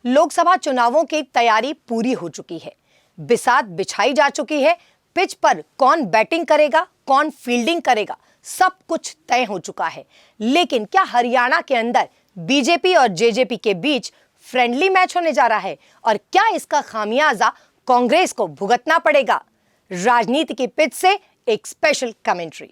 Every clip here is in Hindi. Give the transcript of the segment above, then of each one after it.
लोकसभा चुनावों की तैयारी पूरी हो चुकी है। बिसात बिछाई जा चुकी है। पिच पर कौन बैटिंग करेगा, कौन फील्डिंग करेगा, सब कुछ तय हो चुका है। लेकिन क्या हरियाणा के अंदर बीजेपी और जेजेपी के बीच फ्रेंडली मैच होने जा रहा है और क्या इसका खामियाजा कांग्रेस को भुगतना पड़ेगा? राजनीति की पिच से एक स्पेशल कमेंट्री।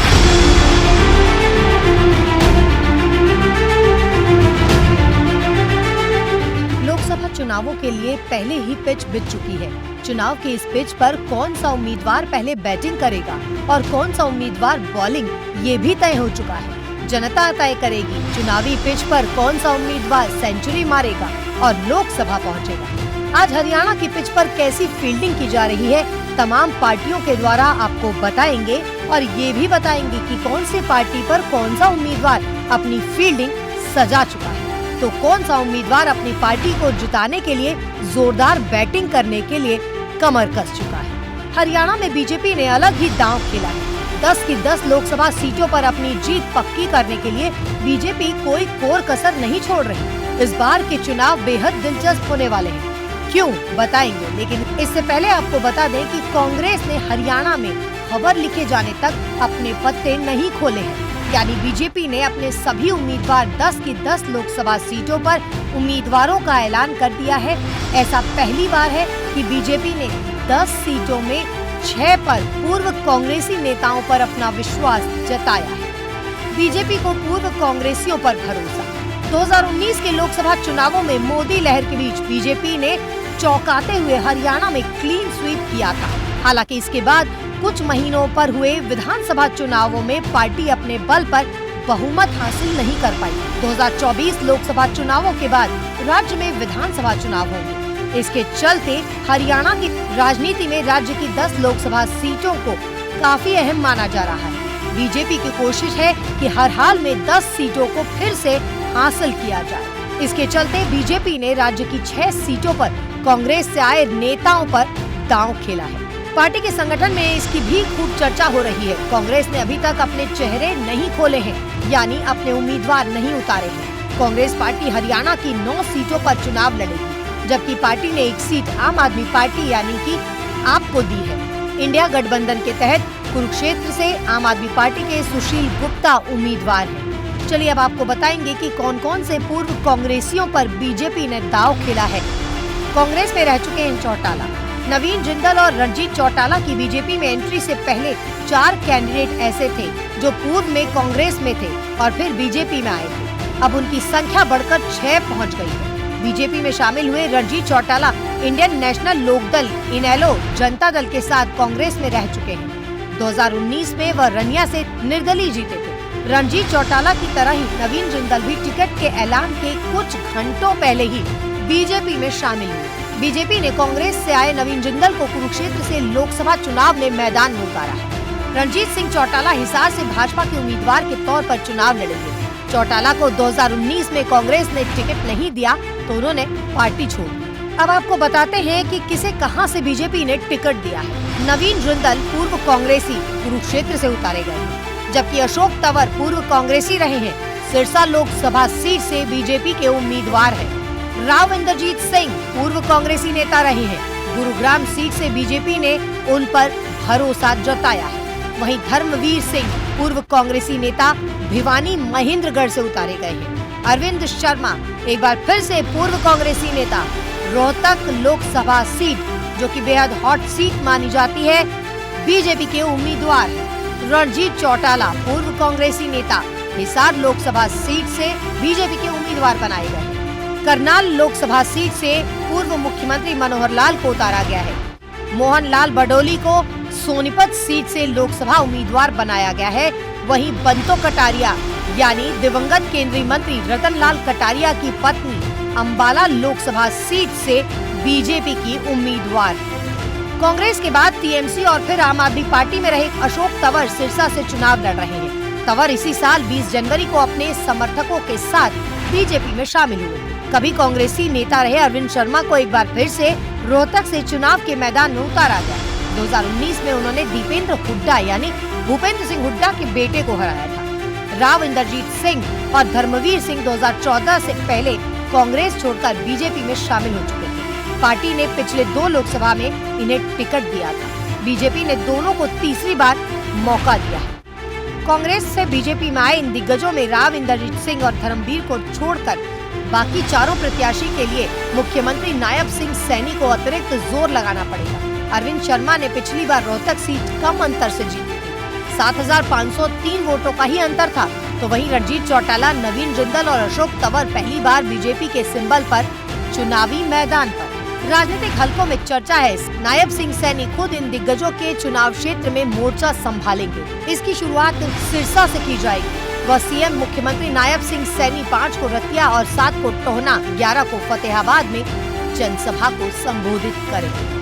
लोकसभा चुनावों के लिए पहले ही पिच बिछ चुकी है। चुनाव के इस पिच पर कौन सा उम्मीदवार पहले बैटिंग करेगा और कौन सा उम्मीदवार बॉलिंग, ये भी तय हो चुका है। जनता तय करेगी चुनावी पिच पर कौन सा उम्मीदवार सेंचुरी मारेगा और लोकसभा पहुंचेगा। आज हरियाणा की पिच पर कैसी फील्डिंग की जा रही है, तमाम पार्टियों के द्वारा आपको बताएंगे और ये भी बताएंगे कि कौन सी पार्टी पर कौन सा उम्मीदवार अपनी फील्डिंग सजा चुका है, तो कौन सा उम्मीदवार अपनी पार्टी को जिताने के लिए जोरदार बैटिंग करने के लिए कमर कस चुका है। हरियाणा में बीजेपी ने अलग ही दांव खेला है। 10 की 10 लोकसभा सीटों पर अपनी जीत पक्की करने के लिए बीजेपी कोई कोर कसर नहीं छोड़ रही। इस बार के चुनाव बेहद दिलचस्प होने वाले हैं। क्यों, बताएंगे, लेकिन इससे पहले आपको बता दें कि कांग्रेस ने हरियाणा में खबर लिखे जाने तक अपने पत्ते नहीं खोले हैं। यानी बीजेपी ने अपने सभी उम्मीदवार 10 की 10 लोकसभा सीटों पर उम्मीदवारों का ऐलान कर दिया है। ऐसा पहली बार है कि बीजेपी ने 10 सीटों में 6 पर पूर्व कांग्रेसी नेताओं पर अपना विश्वास जताया है। बीजेपी को पूर्व कांग्रेसियों पर भरोसा। 2019 के लोकसभा चुनावों में मोदी लहर के बीच बीजेपी ने चौंकाते हुए हरियाणा में क्लीन स्वीप किया था। हालांकि इसके बाद कुछ महीनों पर हुए विधानसभा चुनावों में पार्टी अपने बल पर बहुमत हासिल नहीं कर पाई। 2024 लोकसभा चुनावों के बाद राज्य में विधानसभा चुनाव होंगे। इसके चलते हरियाणा की राजनीति में राज्य की 10 लोकसभा सीटों को काफी अहम माना जा रहा है। बीजेपी की कोशिश है कि हर हाल में 10 सीटों को फिर से हासिल किया जाए। इसके चलते बीजेपी ने राज्य की 6 सीटों पर कांग्रेस से आए नेताओं पर दांव खेला है। पार्टी के संगठन में इसकी भी खूब चर्चा हो रही है। कांग्रेस ने अभी तक अपने चेहरे नहीं खोले हैं, यानी अपने उम्मीदवार नहीं उतारे हैं। कांग्रेस पार्टी हरियाणा की 9 सीटों पर चुनाव लड़ेगी, जबकि पार्टी ने एक सीट आम आदमी पार्टी यानी कि आप को दी है। इंडिया गठबंधन के तहत कुरुक्षेत्र से आम आदमी पार्टी के सुशील गुप्ता उम्मीदवार हैं। चलिए अब आपको बताएंगे कि कौन कौन से पूर्व कांग्रेसियों पर बीजेपी ने दांव खेला है। कांग्रेस में रह चुके हैं चौटाला, नवीन जिंदल और रणजीत चौटाला की बीजेपी में एंट्री से पहले 4 कैंडिडेट ऐसे थे जो पूर्व में कांग्रेस में थे और फिर बीजेपी में आए थे। अब उनकी संख्या बढ़कर 6 पहुंच गई है। बीजेपी में शामिल हुए रणजीत चौटाला इंडियन नेशनल लोकदल इनेलो जनता दल के साथ कांग्रेस में रह चुके हैं। 2019 में वह रनिया से निर्दलीय जीते थे। रणजीत चौटाला की तरह ही नवीन जिंदल भी टिकट के ऐलान के कुछ घंटों पहले ही बीजेपी में शामिल हुए। बीजेपी ने कांग्रेस से आए नवीन जिंदल को कुरुक्षेत्र से लोकसभा चुनाव में मैदान में उतारा है। रणजीत सिंह चौटाला हिसार से भाजपा के उम्मीदवार के तौर पर चुनाव लड़ेंगे। चौटाला को 2019 में कांग्रेस ने टिकट नहीं दिया तो उन्होंने पार्टी छोड़ दी। अब आपको बताते हैं कि किसे कहां से बीजेपी ने टिकट दिया है। नवीन जिंदल पूर्व कांग्रेसी कुरुक्षेत्र से उतारे गए हैं, जबकि अशोक तंवर पूर्व कांग्रेसी रहे हैं। सिरसा लोकसभा सीट से बीजेपी के उम्मीदवार हैं। राव इंद्रजीत सिंह पूर्व कांग्रेसी नेता रहे हैं। गुरुग्राम सीट से बीजेपी ने उन पर भरोसा जताया है। वहीं धर्मवीर सिंह पूर्व कांग्रेसी नेता भिवानी महेंद्रगढ़ से उतारे गए हैं। अरविंद शर्मा एक बार फिर से पूर्व कांग्रेसी नेता रोहतक लोकसभा सीट, जो कि बेहद हॉट सीट मानी जाती है, बीजेपी के उम्मीदवार हैं। रणजीत चौटाला पूर्व कांग्रेसी नेता हिसार लोकसभा सीट से बीजेपी के उम्मीदवार बनाए गए हैं। करनाल लोकसभा सीट से पूर्व मुख्यमंत्री मनोहर लाल को उतारा गया है। मोहन लाल बडोली को सोनीपत सीट से लोकसभा उम्मीदवार बनाया गया है। वहीं बंतो कटारिया यानी दिवंगत केंद्रीय मंत्री रतन लाल कटारिया की पत्नी अंबाला लोकसभा सीट से बीजेपी की उम्मीदवार। कांग्रेस के बाद टीएमसी और फिर आम आदमी पार्टी में रहे अशोक तंवर सिरसा से चुनाव लड़ रहे हैं। तंवर इसी साल 20 जनवरी को अपने समर्थकों के साथ बीजेपी में शामिल हुए। कभी कांग्रेसी नेता रहे अरविंद शर्मा को एक बार फिर से रोहतक से चुनाव के मैदान में उतारा गया। 2019 में उन्होंने दीपेंद्र हुड्डा यानी भूपेंद्र सिंह हुड्डा के बेटे को हराया था। राव इंद्रजीत सिंह और धर्मवीर सिंह 2014 से पहले कांग्रेस छोड़कर बीजेपी में शामिल हो चुके थे। पार्टी ने पिछले 2 लोकसभा में इन्हें टिकट दिया था। बीजेपी ने दोनों को तीसरी बार मौका दिया है। कांग्रेस से बीजेपी में आए इन दिग्गजों में राव इंद्रजीत सिंह और धर्मवीर को छोड़कर बाकी चारों प्रत्याशी के लिए मुख्यमंत्री नायब सिंह सैनी को अतिरिक्त जोर लगाना पड़ेगा। अरविंद शर्मा ने पिछली बार रोहतक सीट कम अंतर से जीती थी, 7,503 वोटों का ही अंतर था। तो वहीं रणजीत चौटाला, नवीन जिंदल और अशोक तंवर पहली बार बीजेपी के सिंबल पर चुनावी मैदान पर। राजनीतिक हलकों में चर्चा है नायब सिंह सैनी खुद इन दिग्गजों के चुनाव क्षेत्र में मोर्चा संभालेंगे। इसकी शुरुआत सिरसा से की जाएगी। वह सीएम मुख्यमंत्री नायब सिंह सैनी 5 को रतिया और 7 को टोहना, 11 को फतेहाबाद में जनसभा को संबोधित करेंगे।